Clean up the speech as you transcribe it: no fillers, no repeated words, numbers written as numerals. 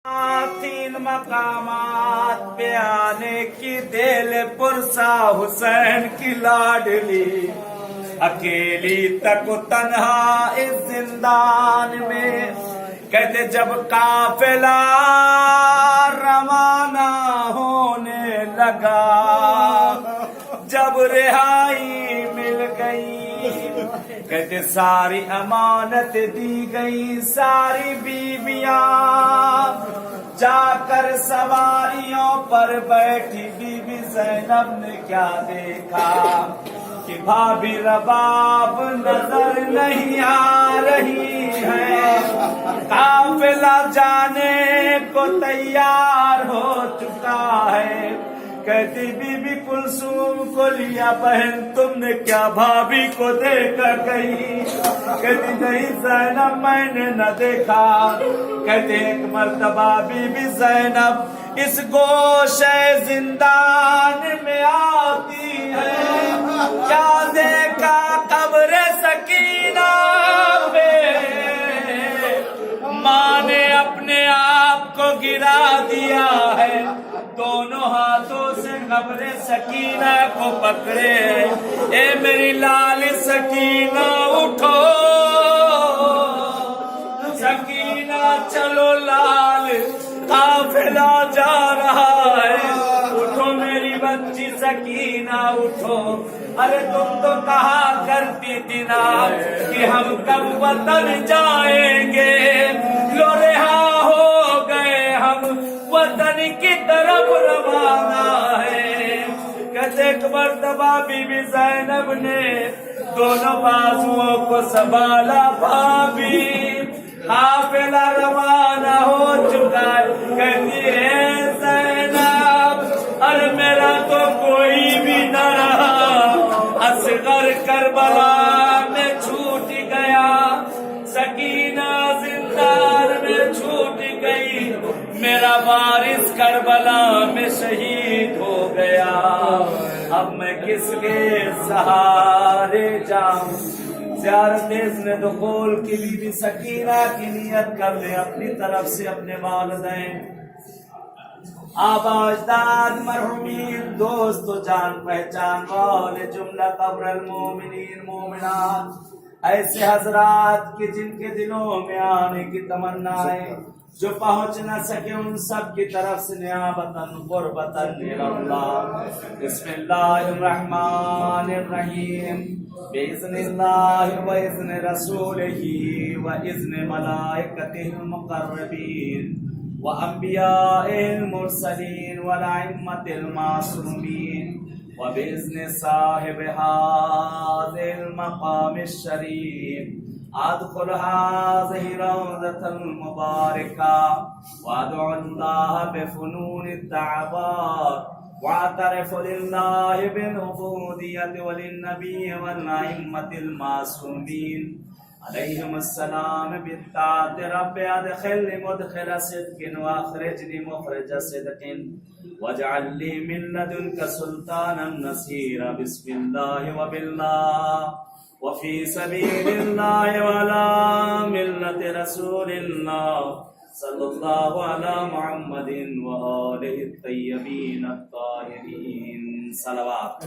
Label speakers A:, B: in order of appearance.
A: तीन मकामात पे आने की दिल पुरसा हुसैन की लाडली अकेली तक तन्हा इस जिंदान में। कहते जब काफिला रवाना होने लगा, जब रिहाई मिल गई, कहते सारी अमानत दी गई, सारी बीबियां जाकर सवारियों पर बैठी। बीबी ज़ैनब ने क्या देखा कि भाभी रबाब नजर नहीं आ रही है, काफिला जाने को तैयार हो चुका है। कहती बीबी कुलसूम को लिया बहन तुमने क्या भाभी को देखा कहीं? कहती नहीं ज़ैनब मैंने न देखा। कहते एक मर्तबा बीबी ज़ैनब इस गोशे जिंदान में आती है, क्या देखा कब्र सकीना पे माँ ने अपने आप को गिरा दिया है। दोनों हाथों से कब्र सकीना को पकड़े, ए मेरी लाल सकीना उठो, सकीना चलो लाल काफिला जा रहा है, उठो मेरी बच्ची सकीना उठो। अरे तुम तो कहा करती थी ना कि हम कब वतन जाएंगे, लो रिहा हो गए हम वतन की तरफ रवाना है। कहते एक मर्तबा बीबी ज़ैनब ने दोनों बाजुओं को संभाला, भाभी काफिला रवाना हो चुका है। कहती है ज़ैनब अरे मेरा तो कोई भी न रहा, असगर करबला में छूट गया, सकीना जिंदान में छूट गई, मेरा वारिस करबला में शहीद हो गया। अब मैं किसके सहारे जाऊं? ज़ियारत इज़्न दुखूल की बीबी सकीना की नियत कर ले अपनी तरफ से अपने वालिदैन, आबा अजदाद, मरहुमीन, दोस्त जान पहचान वाले जुमला कब्रल मोमिनीन मोमिनात, ऐसे हजरात के जिनके दिलों में आने की तमन्ना है, जो पहुंच न सके उन सब की तरफ से नियाबतन गुरबतन इल्लाह। बिस्मिल्लाहिर रहमानिर रहीम, बिइज़्निल्लाहि व इज़्नि रसूलिही व इज़्नि मलाइकतिहिल मुक़र्रबीन व अंबियाइल मुरसलीन व अइम्मतिल मासूमीन व बिइज़्नि साहिब हाज़िल मक़ामिश शरीफ अदखुल हाज़िहि रौज़तल मुबारका वअदउल्लाह बिफ़ुनूनिद दअवात वातरफ़ लिल्लाहि बिल-उबूदियति वलिन-नबी वल-अइम्मतिल मासूमीन अलैहिमुस्सलाम बित्ताअति रब्बि अदखिलनि मुदखिल सिद्क़िन व अख़रिजनि मुख़रिज सिद्क़िन वजअल ली मिन लदुनका सुल्तानन नसीरा। बिस्मिल्लाहि व बिल्लाह व फ़ी सबीलिल्लाहि व अला मिल्लति रसूलिल्लाह सल्लल्लाहु अला मुहम्मदिन व आलिहि त्तय्यबीन अत्ताहिरीन। सलवात।